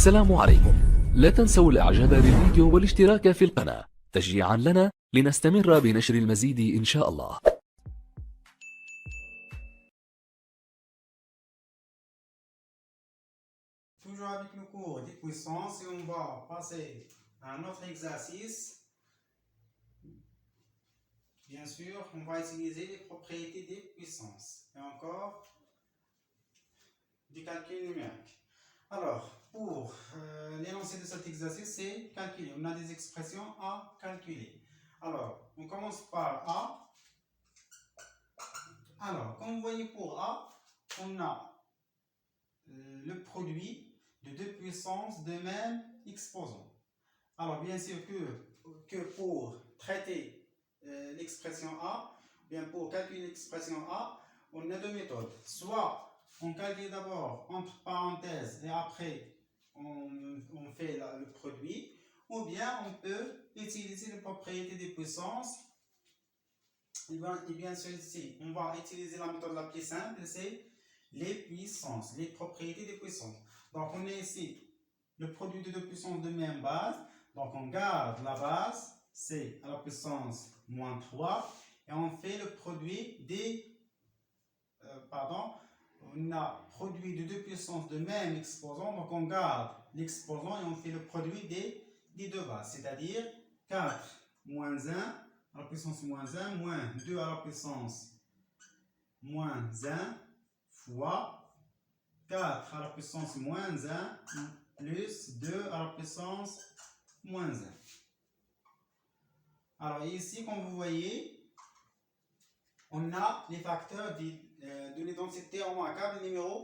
السلام عليكم. لا تنسوا الاعجاب بالفيديو والاشتراك في القناة تشجيعا لنا لنستمر بنشر المزيد إن شاء الله. Toujours avec le cours des puissances et on va passer à un autre exercice. Bien sûr, on va utiliser les propriétés des puissances et encore du calcul numérique. Alors, pour l'énoncé de cet exercice, c'est calculer. On a des expressions à calculer. Alors, on commence par A. Alors, comme vous voyez pour A, on a le produit de deux puissances de même exposant. Alors, bien sûr que pour traiter l'expression A, bien pour calculer l'expression A, on a deux méthodes. Soit on calcule d'abord entre parenthèses et après on fait le produit, ou bien on peut utiliser les propriétés des puissances. Et bien sûr ici, on va utiliser la méthode la plus simple, c'est les puissances, les propriétés des puissances. Donc on a ici le produit de deux puissances de même base. Donc on garde la base, c'est à la puissance moins 3. Et on fait le produit des... on a produit de deux puissances de même exposant. Donc on garde l'exposant et on fait le produit des deux bases. C'est-à-dire 4 moins 1 à la puissance moins 1 moins 2 à la puissance moins 1 fois 4 à la puissance moins 1 plus 2 à la puissance moins 1. Alors ici, comme vous voyez, on a les facteurs de l'identité remarquable numéro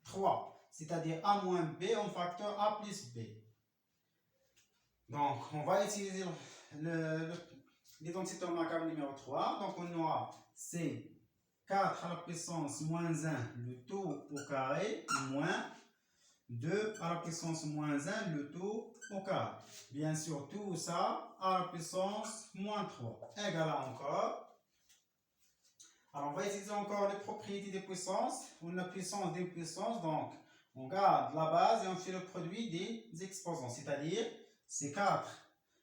3, c'est-à-dire A moins B en facteur A plus B. Donc, on va utiliser l'identité remarquable numéro 3. Donc, on aura C 4 à la puissance moins 1, le tout au carré, moins 2 à la puissance moins 1, le tout au carré. Bien sûr, tout ça à la puissance moins 3. Égal à encore. Alors, on va utiliser encore les propriétés des puissances. On a puissance des puissances, donc on garde la base et on fait le produit des exposants. C'est-à-dire, c'est 4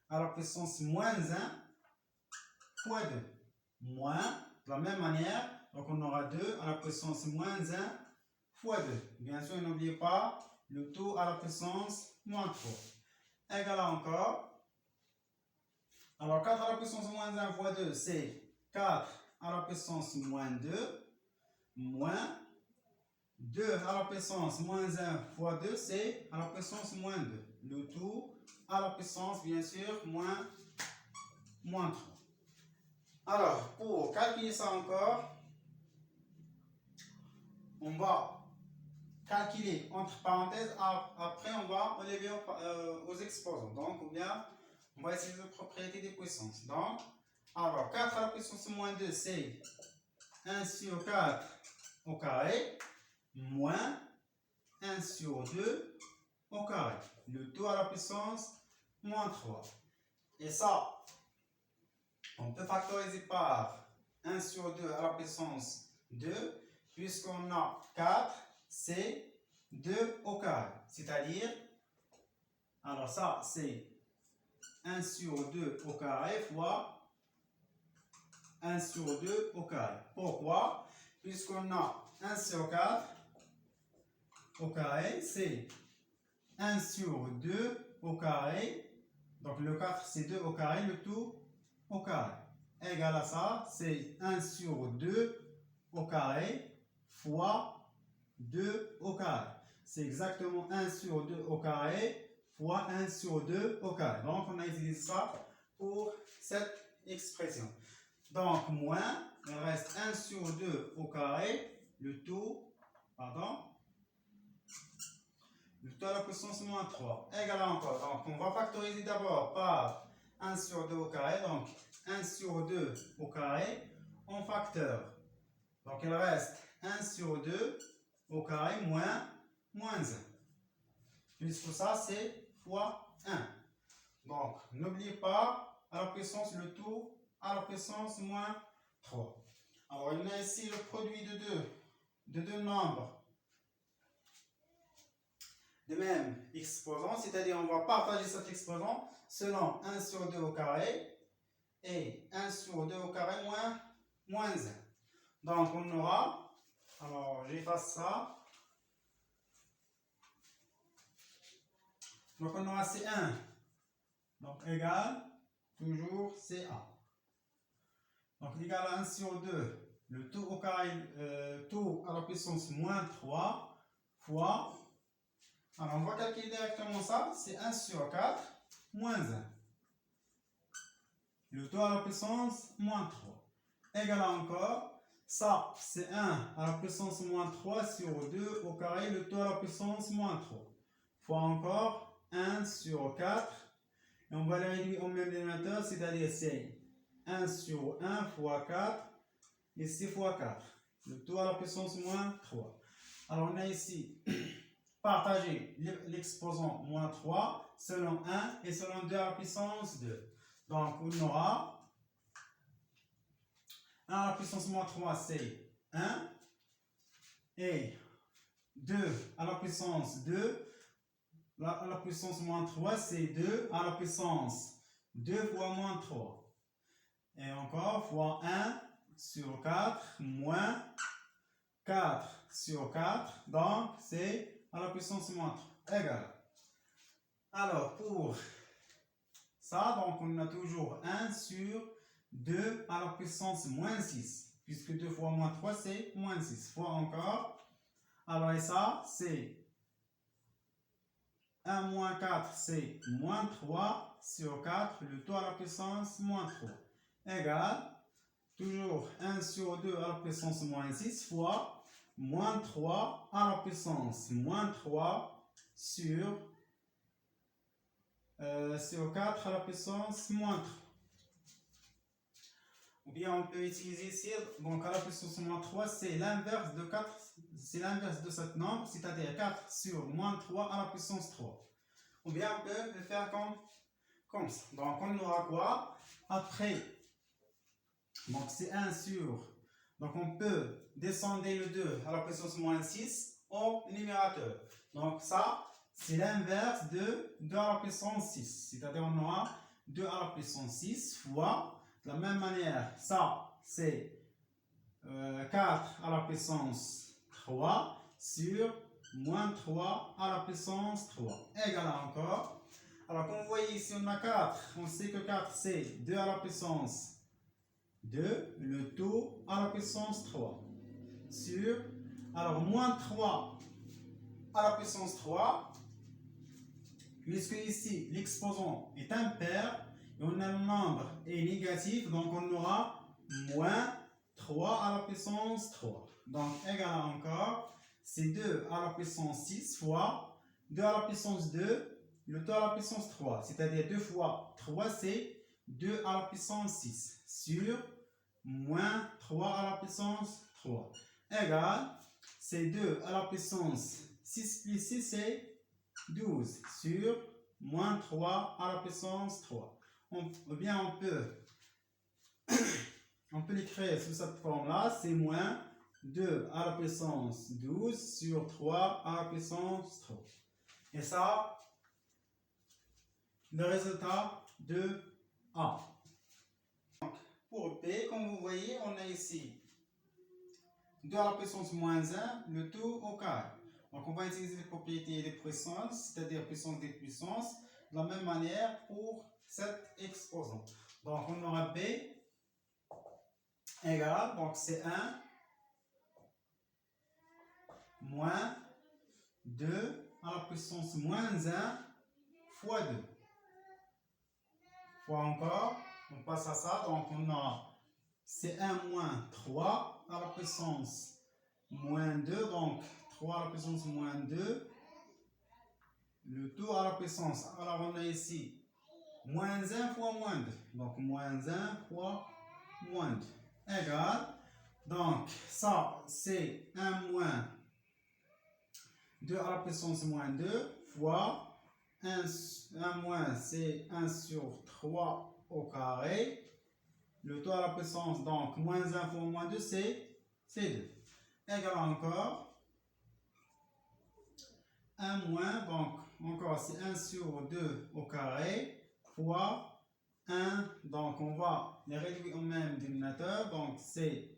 à la puissance moins 1 fois 2. Moins, de la même manière, donc on aura 2 à la puissance moins 1 fois 2. Bien sûr, n'oubliez pas le tout à la puissance moins 3. Égal à encore. Alors, 4 à la puissance moins 1 fois 2, c'est 4 à la puissance moins 2, moins 2 à la puissance moins 1 fois 2, c'est à la puissance moins 2. Le tout à la puissance, bien sûr, moins 3. Alors, pour calculer ça encore, on va calculer entre parenthèses, après on va enlever aux exposants. Donc, ou bien, on va essayer la propriété des puissances. Donc, alors 4 à la puissance moins 2, c'est 1 sur 4 au carré, moins 1 sur 2 au carré. Le tout à la puissance moins 3. Et ça, on peut factoriser par 1 sur 2 à la puissance 2, puisqu'on a 4, c'est 2 au carré. C'est-à-dire, alors ça, c'est 1 sur 2 au carré fois 1 sur 2 au carré. Pourquoi? Puisqu'on a 1 sur 4 au carré, c'est 1 sur 2 au carré. Donc le 4, c'est 2 au carré, le tout au carré. Égal à ça, c'est 1 sur 2 au carré fois 2 au carré. C'est exactement 1 sur 2 au carré fois 1 sur 2 au carré. Donc on a utilisé ça pour cette expression. Donc moins, il reste 1 sur 2 au carré, le tout à la puissance moins 3. Égal à encore. Donc on va factoriser d'abord par 1 sur 2 au carré. Donc 1 sur 2 au carré en facteur. Donc il reste 1 sur 2 au carré moins 1. Puisque ça c'est fois 1. Donc n'oubliez pas à la puissance le tout à la puissance moins 3. Alors il y a ici le produit de deux nombres de même exposant, c'est-à-dire on va partager cet exposant selon 1 sur 2 au carré et 1 sur 2 au carré moins 1. Donc on aura, alors j'efface ça, donc on aura C1, donc égal, toujours CA. Donc égal à 1 sur 2, le tout au carré, tout à la puissance moins 3 fois, alors on va calculer directement ça, c'est 1 sur 4 moins 1. Le tout à la puissance moins 3. Égal à encore, ça c'est 1 à la puissance moins 3 sur 2 au carré, le tout à la puissance moins 3. Fois encore 1 sur 4. Et on va les réduire au même dénominateur, c'est-à-dire c'est 1 sur 1 fois 4, ici fois 4. Le tout à la puissance moins 3. Alors on a ici partagé l'exposant moins 3 selon 1 et selon 2 à la puissance 2. Donc on aura 1 à la puissance moins 3 c'est 1 et 2 à la puissance 2 à la puissance moins 3 c'est 2 à la puissance 2 fois moins 3 et encore fois 1 sur 4 moins 4 sur 4 donc c'est à la puissance moins 3 égal. Alors pour ça, donc on a toujours 1 sur 2 à la puissance moins 6, puisque 2 fois moins 3, c'est moins 6. Fois encore. Alors, et ça, c'est 1 moins 4, c'est moins 3 sur 4, le tout à la puissance moins 3. Égal, toujours 1 sur 2 à la puissance moins 6 fois moins 3 à la puissance moins 3 sur 4 à la puissance moins 3. Ou bien on peut utiliser ici, donc à la puissance moins 3, c'est l'inverse de 4, c'est l'inverse de ce nombre, c'est-à-dire 4 sur moins 3 à la puissance 3. Ou bien on peut le faire comme ça. Donc on aura quoi? Après, donc c'est 1 sur, donc on peut descendre le 2 à la puissance moins 6 au numérateur. Donc ça, c'est l'inverse de 2 à la puissance 6. C'est-à-dire on aura 2 à la puissance 6 fois, de la même manière, ça c'est 4 à la puissance 3 sur moins 3 à la puissance 3. Égal à encore. Alors comme vous voyez ici on a 4, on sait que 4 c'est 2 à la puissance 2, le tout à la puissance 3 sur, alors moins 3 à la puissance 3, puisque ici l'exposant est impair et on a le nombre est négatif, donc on aura moins 3 à la puissance 3. Donc égal à encore, c'est 2 à la puissance 6 fois 2 à la puissance 2, le tout à la puissance 3, c'est-à-dire 2 fois 3 c'est 2 à la puissance 6 sur moins 3 à la puissance 3. Égal, c'est 2 à la puissance 6 plus 6 c'est 12 sur moins 3 à la puissance 3. Ou bien on peut l'écrire sous cette forme-là, c'est moins 2 à la puissance 12 sur 3 à la puissance 3. Et ça, le résultat de A. Donc, pour B, comme vous voyez, on a ici 2 à la puissance moins 1, le tout au carré. Donc on va utiliser les propriétés des puissances, c'est-à-dire puissance des puissances, de la même manière pour cet exposant. Donc on aura B égale, donc c'est 1 moins 2 à la puissance moins 1 fois 2. Fois encore, on passe à ça, donc on aura c'est 1 moins 3 à la puissance moins 2, donc 3 à la puissance moins 2, le tout à la puissance, alors on a ici moins 1 fois moins 2, donc moins 1 fois moins 2, égal, donc ça c'est 1 moins 2 à la puissance moins 2 fois 1 moins c'est 1 sur 3 au carré, le tout à la puissance, donc moins 1 fois moins 2 c'est 2, égal encore 1 moins, donc encore c'est 1 sur 2 au carré fois 1, donc on va les réduire au même dénominateur, donc c'est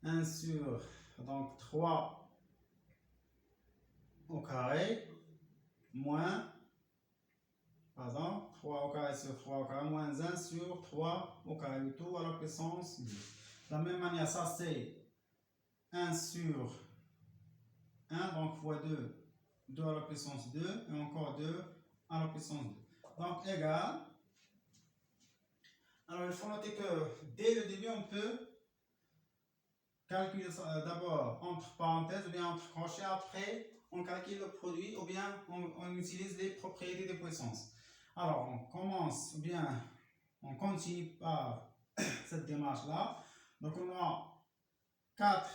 1 sur donc 3 au carré moins, pardon, 3 au carré sur 3 au carré moins 1 sur 3 au carré, le tout à la puissance 2. De la même manière, ça c'est 1 sur 1, donc fois 2, 2 à la puissance 2, et encore 2 à la puissance 2. Donc égal. Alors il faut noter que dès le début, on peut calculer ça d'abord entre parenthèses ou bien entre crochets. Après, on calcule le produit ou bien on utilise les propriétés de puissance. Alors on commence ou bien on continue par cette démarche-là. Donc on a 4,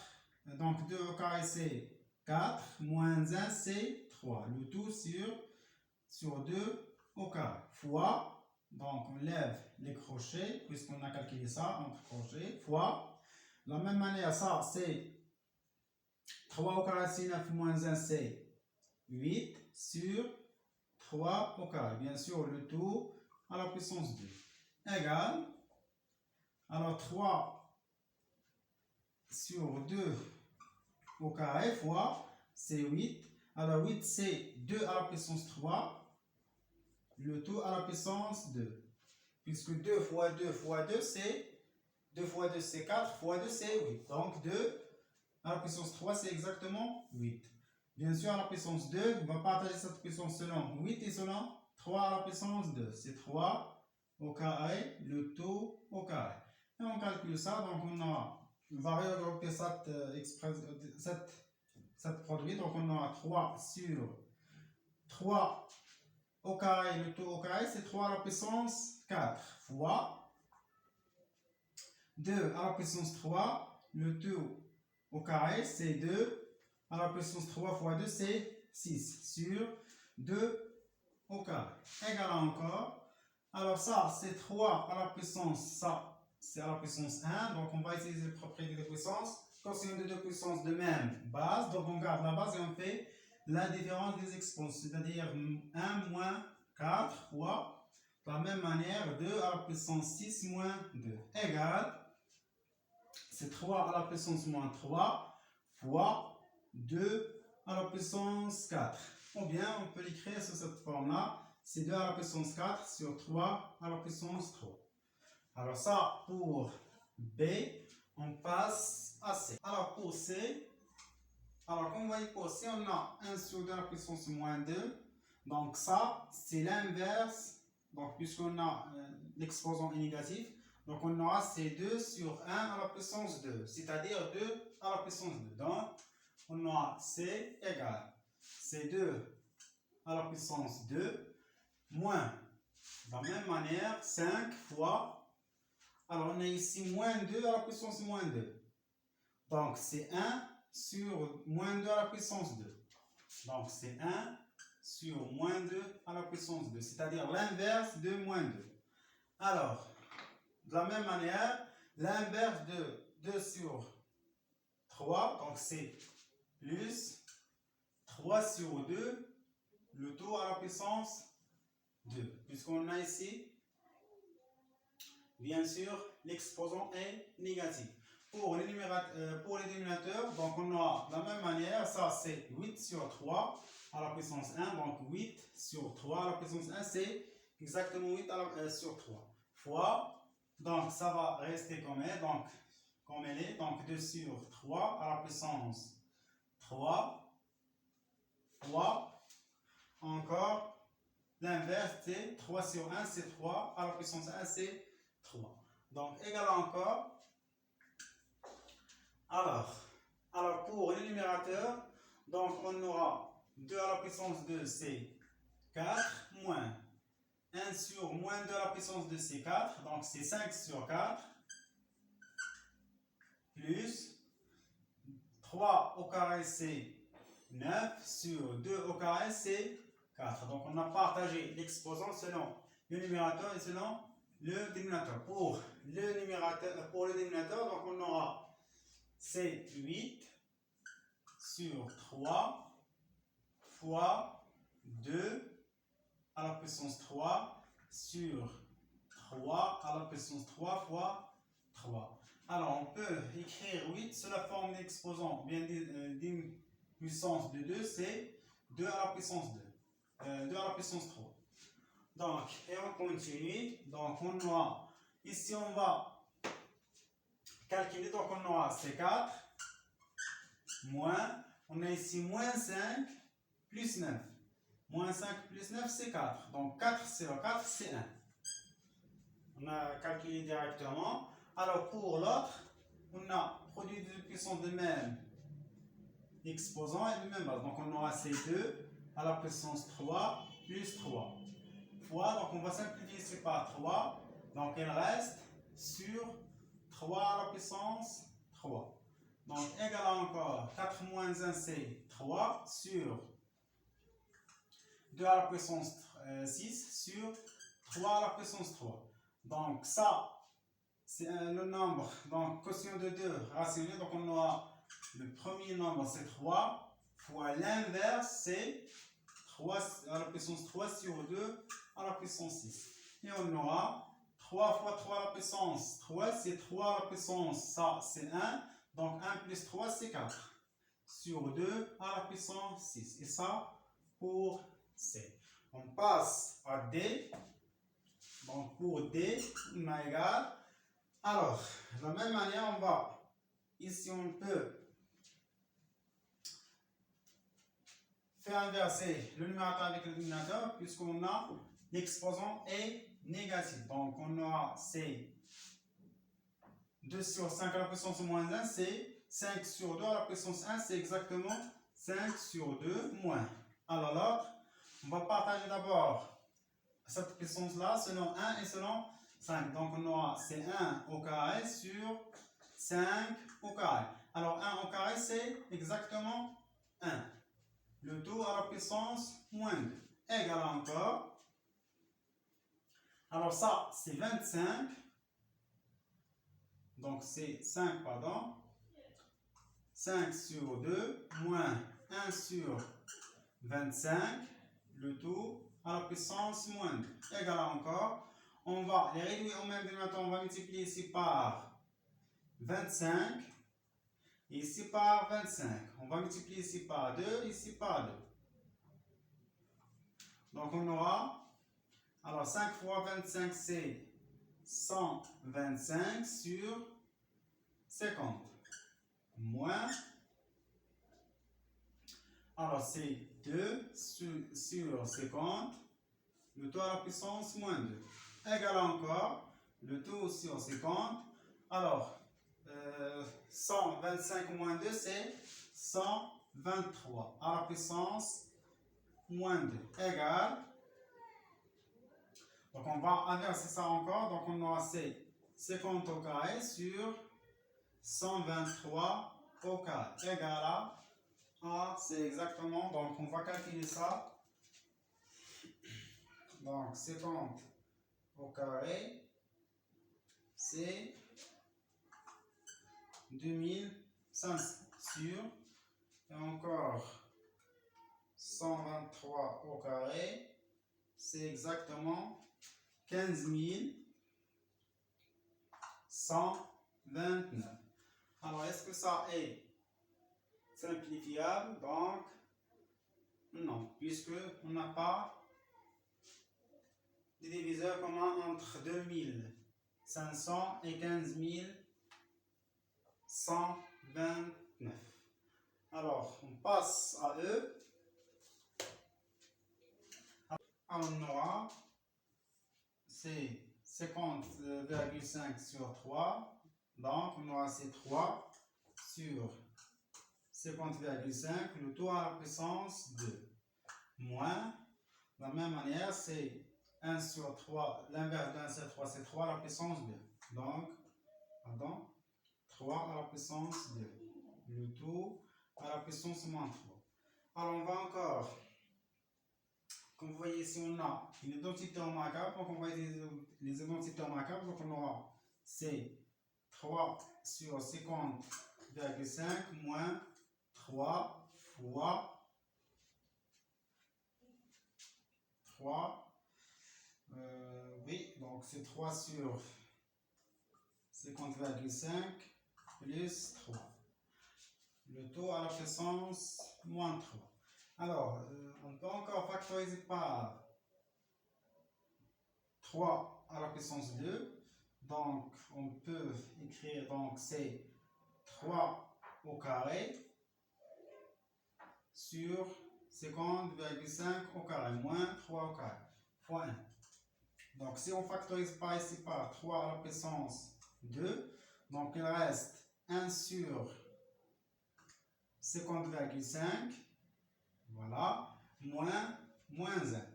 donc 2 au carré c'est 4, moins 1 c'est 3. Le tout sur 2 au carré, fois, donc on lève les crochets, puisqu'on a calculé ça entre crochets, fois. De la même manière, ça c'est 3 au carré c'est 9, moins 1 c'est 8, sur 3 au carré. Bien sûr, le tout à la puissance 2. Égal. Alors 3 sur 2 au carré fois, c'est 8. Alors 8 c'est 2 à la puissance 3. Le tout à la puissance 2. Puisque 2 fois 2 fois 2 c'est 2 fois 2 c'est 4, fois 2 c'est 8. Donc 2 à la puissance 3 c'est exactement 8. Bien sûr, à la puissance 2, on va partager cette puissance selon 8 et selon 3 à la puissance 2. C'est 3 au carré, le tout au carré. Et on calcule ça, donc on va regrouper cette produit. Donc on aura 3 sur 3 au carré, le tout au carré, c'est 3 à la puissance 4 fois 2 à la puissance 3, le tout au carré, c'est 2 à la puissance 3 fois 2, c'est 6 sur 2 au carré. Égal encore. Alors ça, c'est 3 à la puissance, ça, c'est à la puissance 1. Donc on va utiliser les propriétés de puissance. Quand c'est une de deux puissances de même base, donc on garde la base et on fait la différence des exponents, c'est-à-dire 1 moins 4 fois, de la même manière, 2 à la puissance 6 moins 2, égale, c'est 3 à la puissance moins 3 fois 2 à la puissance 4. Ou bien, on peut l'écrire sous cette forme-là, c'est 2 à la puissance 4 sur 3 à la puissance 3. Alors ça, pour B, on passe à C. Alors pour C, alors comme vous voyez pour C, on a 1 sur 2 à la puissance moins 2. Donc ça, c'est l'inverse. Donc puisqu'on a l'exposant est négatif, donc on aura C2 sur 1 à la puissance 2, c'est-à-dire 2 à la puissance 2. Donc on aura C égale C2 à la puissance 2 moins, de la même manière, 5 fois, alors on a ici moins 2 à la puissance moins 2. Donc c'est 1 sur moins 2 à la puissance 2. Donc c'est 1 sur moins 2 à la puissance 2, c'est-à-dire l'inverse de moins 2. Alors, de la même manière, l'inverse de 2 sur 3, donc c'est plus 3 sur 2, le tout à la puissance 2. Puisqu'on a ici, bien sûr, l'exposant est négatif. Pour les dénominateurs, donc on aura de la même manière, ça c'est 8 sur 3 à la puissance 1, donc 8 sur 3 à la puissance 1, c'est exactement 8 sur 3. Fois, donc ça va rester comme elle est, donc 2 sur 3 à la puissance 3, fois, encore, l'inverse c'est 3 sur 1, c'est 3, à la puissance 1, c'est 3. Donc, égal encore. Alors pour les numérateurs, donc on aura 2 à la puissance 2, c'est 4, moins 1 sur moins 2 à la puissance 2, c'est 4, donc c'est 5 sur 4, plus 3 au carré, c'est 9, sur 2 au carré, c'est 4. Donc on a partagé l'exposant selon le numérateur et selon le dénominateur. Pour le dénominateur, donc on aura c'est 8 sur 3 fois 2 à la puissance 3 sur 3 à la puissance 3 fois 3. Alors, on peut écrire 8 sous la forme d'exposant. Bien d'une puissance de 2, c'est 2 à la puissance 2. 2 à la puissance 3. Donc, et on continue. Donc, on aura, ici, on va calculer. Donc, on aura C4 moins, on a ici moins 5 plus 9. Moins 5 plus 9, c'est 4. Donc, 4 sur 4, c'est 1. On a calculé directement. Alors, pour l'autre, on a produit de puissance de même exposant et de même base. Donc, on aura C2 à la puissance 3 plus 3 fois. Donc, on va simplifier ici par 3. Donc, il reste sur 3 à la puissance 3. Donc, égal à encore 4 moins 1, c'est 3 sur 2 à la puissance 6 sur 3 à la puissance 3. Donc, ça, c'est le nombre, donc quotient de 2 rationnel. Donc, on aura le premier nombre, c'est 3, fois l'inverse, c'est 3 à la puissance 3 sur 2 à la puissance 6. Et on aura 3 fois 3 à la puissance 3, c'est 3 à la puissance, ça c'est 1. Donc, 1 plus 3, c'est 4 sur 2 à la puissance 6. Et ça, pour C. On passe à D. Donc, pour D, on a égal. Alors, de la même manière, on va, ici on peut faire inverser le numérateur avec le dénominateur, puisqu'on a l'exposant est négatif. Donc, on aura C 2 sur 5 à la puissance moins 1, c'est 5 sur 2 à la puissance 1, c'est exactement 5 sur 2 moins. Alors, l'autre, on va partager d'abord cette puissance-là selon 1 et selon 5. Donc, on aura C1 au carré sur 5 au carré. Alors, 1 au carré, c'est exactement 1. Le tout à la puissance moins 2. Égal à encore. Alors, ça, c'est 25. Donc, c'est 5, pardon. 5 sur 2 moins 1 sur 25. Le tout à la puissance moins 2. Égal à encore. On va les réduire au même dénominateur. On va multiplier ici par 25. Ici par 25. On va multiplier ici par 2. Ici par 2. Donc on aura. Alors 5 fois 25, c'est 125 sur 50. Moins. Alors c'est 2 sur 50. Le tout à la puissance moins 2. Égal à encore le tout sur 50. Alors, 125 moins 2, c'est 123 à la puissance moins 2. Égal. Donc, on va inverser ça encore. Donc, on aura 50 au carré sur 123 au carré. Égal à, c'est exactement, donc on va calculer ça. Donc, 50 au carré, c'est 2500 sur, et encore 123 au carré, c'est exactement 15 129. Alors, est-ce que ça est simplifiable? Donc, non, puisque on n'a pas des diviseurs communs entre 2500 et 15129. Alors, on passe à eux. Alors, on aura c'est 50,5 sur 3. Donc, on aura ces 3 sur 50,5, le tout à la puissance 2. Moins, de la même manière, c'est 1 sur 3, l'inverse de 1 sur 3, c'est 3 à la puissance 2. Donc, pardon, 3 à la puissance 2. Le tout à la puissance moins 3. Alors, on va encore, comme vous voyez ici, on a une identité remarquable. Donc, on va utiliser les identités remarquables. Donc, on aura c'est 3 sur 50,5 moins 3 fois 3. Oui, donc c'est 3 sur 50,5 plus 3. Le tout à la puissance moins 3. Alors, on peut encore factoriser par 3 à la puissance 2. Donc, on peut écrire, donc c'est 3 au carré sur 50,5 au carré, moins 3 au carré, fois 1. Donc, si on factorise par ici par 3 à la puissance 2, donc il reste 1 sur 50,5, voilà, moins 1.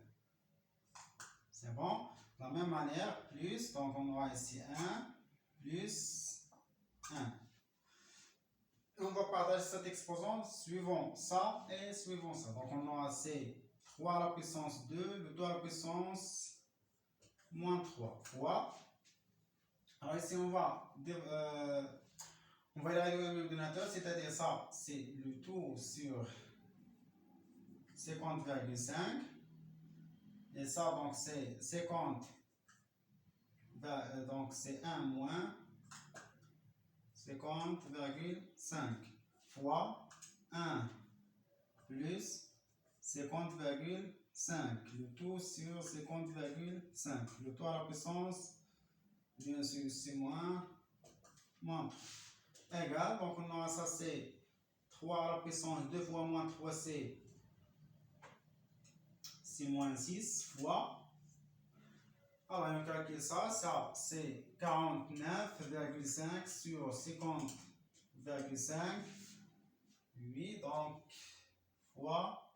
C'est bon? De la même manière, plus, donc on aura ici 1, plus 1. On va partager cette exposant suivant ça et suivant ça. Donc on aura c'est 3 à la puissance 2, le 2 à la puissance moins 3 fois. Alors ici on va évaluer l'ordinateur, c'est-à-dire ça, c'est le tout sur 50,5. Et ça, donc c'est 50, donc c'est 1 moins 50,5 fois 1 plus 50,5. Le tout sur 50,5. Le tout à la puissance, bien sûr, c'est moins 3. Égal, donc on aura ça, c'est 3 à la puissance 2 fois moins 3, c'est moins 6 fois. Alors, on calcule ça, c'est 49,5 sur 50,5. 8, donc, fois,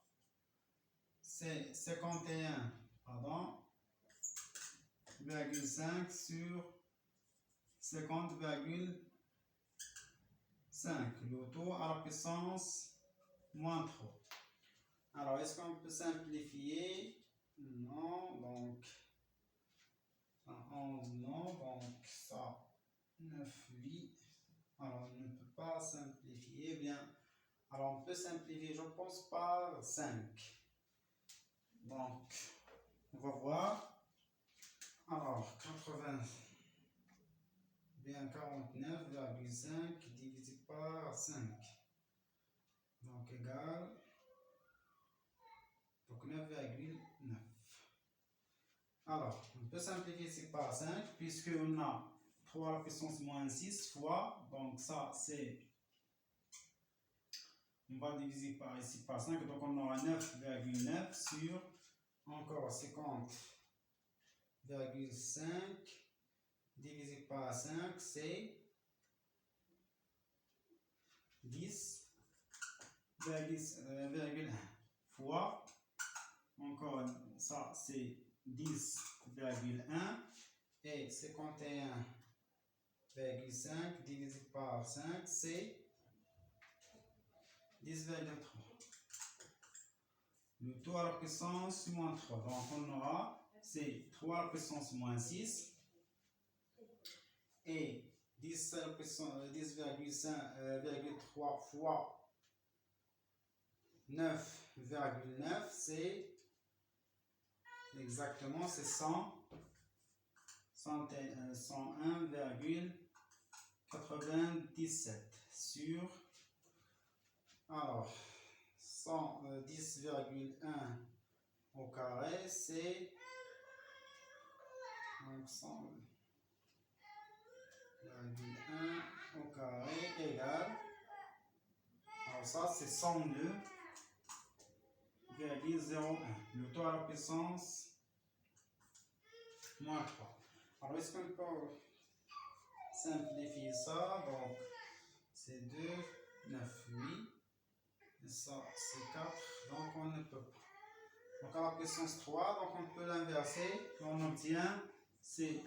c'est 51, pardon, 5 sur 50,5. Le tout à la puissance moins 3. Alors, est-ce qu'on peut simplifier? Non, donc, 11, non, donc ça, 9, 8. Alors, on ne peut pas simplifier, bien. Alors, on peut simplifier, je pense, par 5. Donc, on va voir. Alors, 80, bien 49,5 divisé par 5. Donc, égal. Donc, 9,9. Alors, on peut simplifier ici par 5, puisqu'on a 3 à la puissance moins 6 fois. Donc, ça, c'est. On va diviser par ici par 5. Donc, on aura 9,9 sur encore 50,5 divisé par 5, c'est 10,1 fois. Encore, ça, c'est 10,1 et 51,5 divisé par 5, c'est 10,3. Le tout à la puissance moins 3. Donc on aura, c'est 3 à la puissance moins 6 et 10,3 fois 9,9, c'est exactement, c'est 101,97 sur, alors, 110,1 au carré, c'est 100,1 au carré égal, alors ça c'est 102,01. Le tout à la puissance moins 3. Alors, est-ce qu'on peut simplifier ça? Donc, c'est 2, 9, 8. Et ça, c'est 4. Donc, on ne peut pas. Donc, à la puissance 3, donc on peut l'inverser. On obtient, c'est